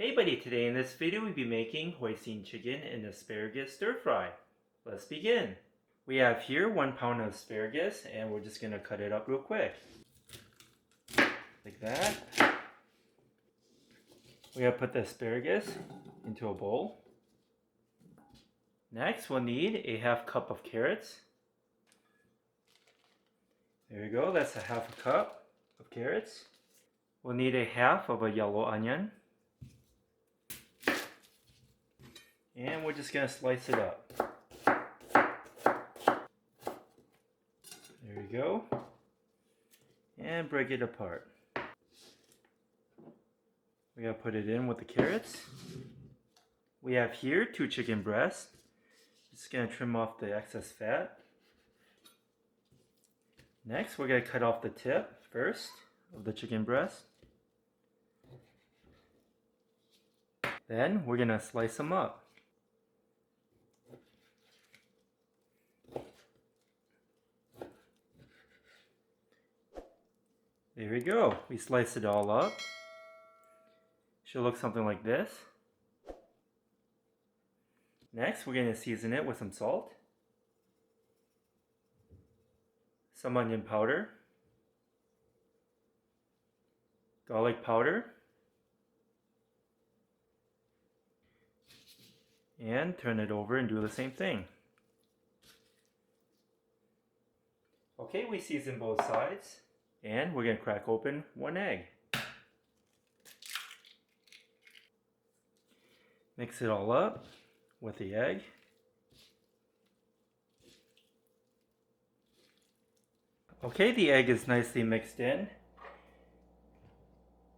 Hey buddy, today in this video we'll be making Hoisin chicken and asparagus stir fry. Let's begin. We have here 1 pound of asparagus and we're just going to cut it up real quick. Like that. We have put the asparagus into a bowl. Next we'll need a half cup of carrots. There you go, that's a half a cup of carrots. We'll need a half of a yellow onion. And we're just going to slice it up. There we go. And break it apart. We gotta put it in with the carrots. We have here 2 chicken breasts. Just gonna trim off the excess fat. Next, we're gonna cut off the tip first of the chicken breast. Then we're gonna slice them up. There we go. We sliced it all up. Should look something like this. Next, we're going to season it with some salt, some onion powder, garlic powder, and turn it over and do the same thing. Okay, we seasoned both sides. And we're going to crack open 1 egg. Mix it all up with the egg. Okay, the egg is nicely mixed in.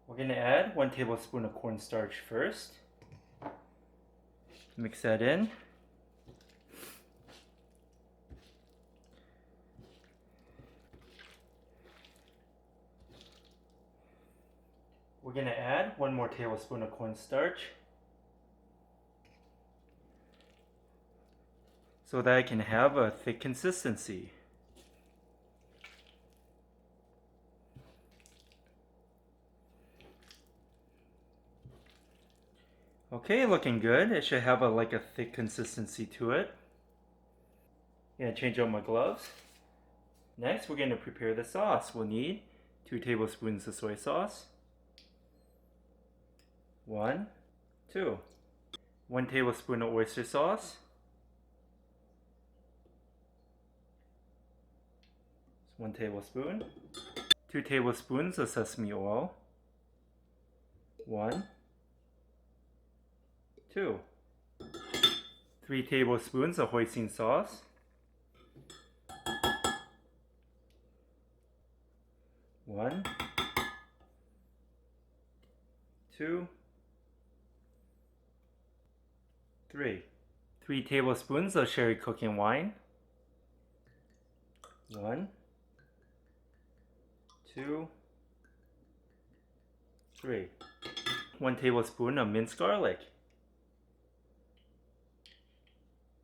We're going to add 1 tablespoon of cornstarch first. Mix that in. We're going to add 1 more tablespoon of cornstarch so that it can have a thick consistency. Okay, looking good. It should have like a thick consistency to it. I'm going to change out my gloves. Next, we're going to prepare the sauce. We'll need 2 tablespoons of soy sauce. 1, 2. 1 tablespoon of oyster sauce. 1 tablespoon. 2 tablespoons of sesame oil. 1, 2. 3 tablespoons of hoisin sauce. 1, 2, 3. 3 tablespoons of sherry cooking wine. 1, 2, 3. 1 tablespoon of minced garlic.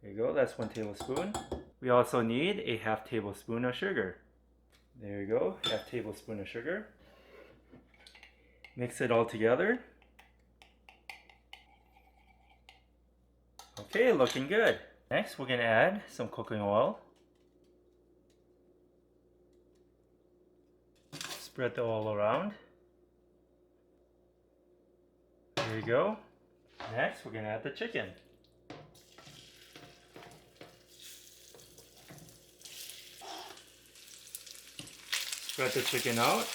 There you go, that's 1 tablespoon. We also need a half tablespoon of sugar. There you go, half tablespoon of sugar. Mix it all together. Okay, looking good. Next, we're going to add some cooking oil. Spread the oil around. There you go. Next, we're going to add the chicken. Spread the chicken out.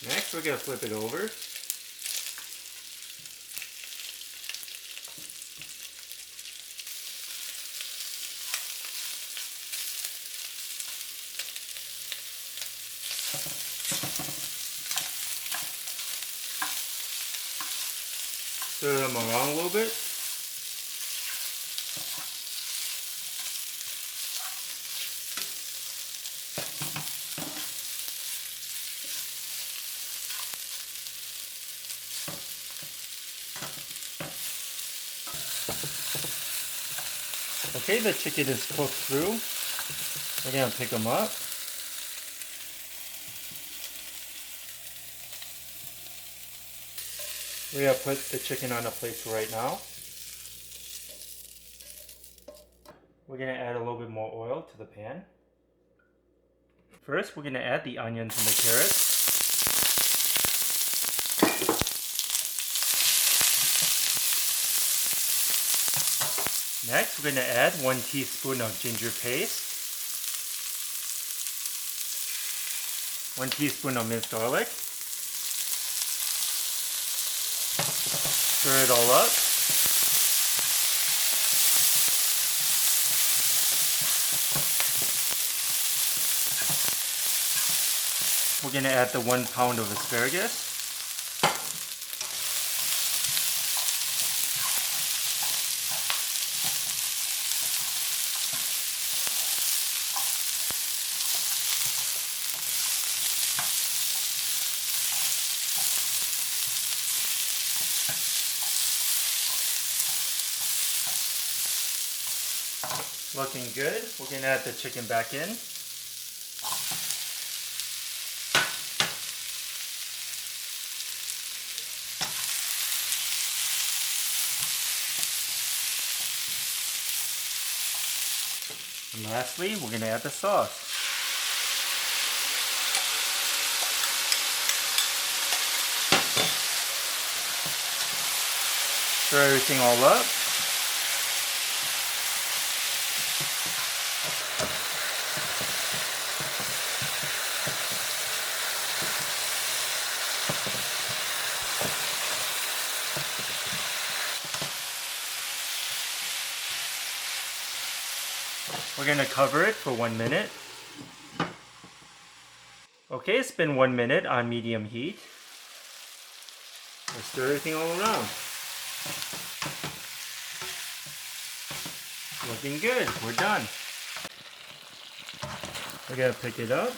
Next, we're going to flip it over. Stir them around a little bit. Okay, the chicken is cooked through. We're gonna pick them up. We're gonna put the chicken on a plate for right now. We're gonna add a little bit more oil to the pan. First, we're gonna add the onions and the carrots. Next, we're gonna add 1 teaspoon of ginger paste, 1 teaspoon of minced garlic. Stir it all up. We're going to add the 1 pound of asparagus. Looking good. We're going to add the chicken back in. And lastly, we're going to add the sauce. Stir everything all up. We're going to cover it for 1 minute. Okay, it's been 1 minute on medium heat. Let's stir everything all around. Looking good. We're done. We're going to pick it up.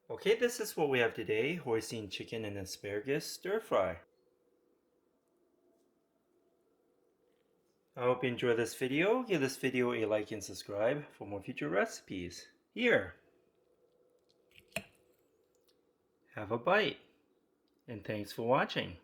Okay, this is what we have today, Hoisin chicken and asparagus stir fry. I hope you enjoyed this video. Give this video a like and subscribe for more future recipes. Here, have a bite, and thanks for watching.